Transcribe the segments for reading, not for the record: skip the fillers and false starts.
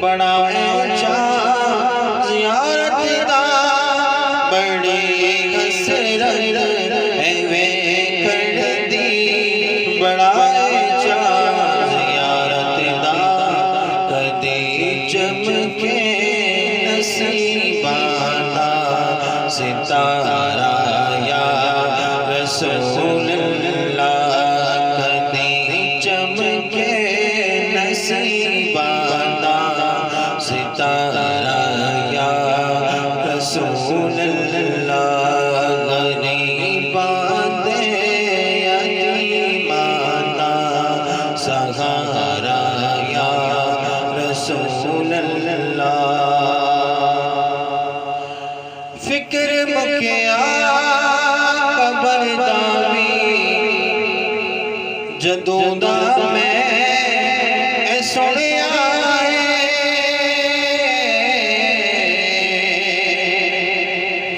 بڑا اچھا زیارت دا بڑی حسرت ہے ویکھن دی بڑا اچھا زیارت دا کدی چمکے نصیباں دا ستارہ یا رسول اللہ کدی چمکے نصیباں دا ستارہ یا رسول اللہ غریباں دے یتیماں دا سہارا یا رسول اللہ فکر مکیا قبر دا وی جدوں دا میں اے سنیا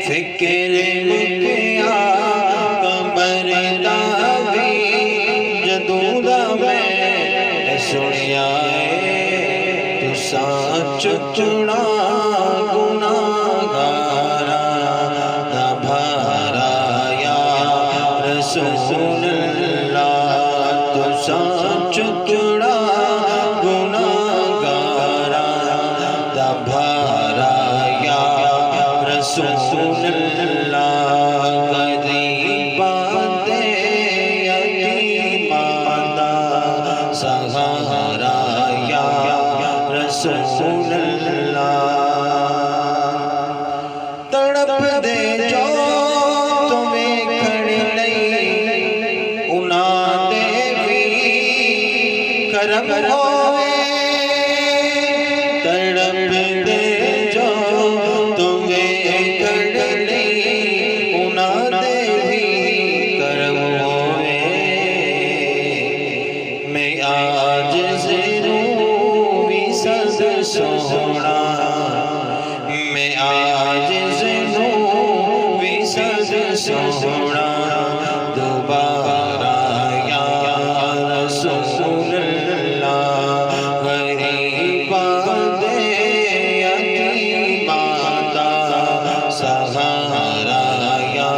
فکر مکیا قبر دا وی جدوں دا میں اے سنیا تساں چکنا گناہگاراں دا بھارا یا رسول اللہ تساں چکنا گناہگاراں دا بھارا یا رسول اللہ غریباں دے یتیماں دا سہارا یا رسول اللہ تڑپ دے جو تمہیں کھڑی نہیں انہاں دے بھی کرم ہوئے تڑپ دے جو تمہیں کھڑی نہیں انہاں دے بھی کرم ہوئے میں آج ضرور بھی سز سونا میں آج ضرور بھی سز سونا دوبارہ یا رسول اللہ غریباں دے یتیماں دا سہارا یا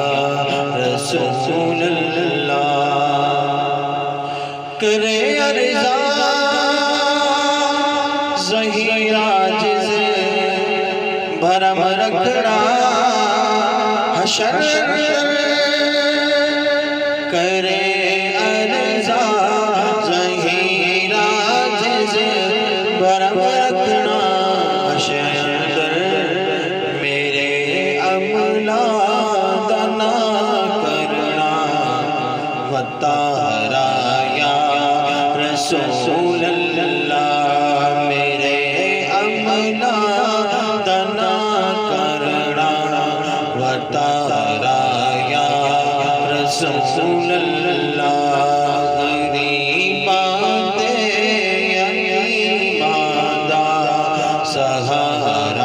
رسول اللہ کرے عرضاں ظہیر عاجز بھرم رکھنا حشر کرے عرضاں ظہیر عاجز بھرم رکھنا حشر میرے عملہ دنا کرنا وطارا یا رسول اللہ میرے عملہ دنا کرنا وطارا یا رسول اللہ غریباں دے یتیماں دا سہارا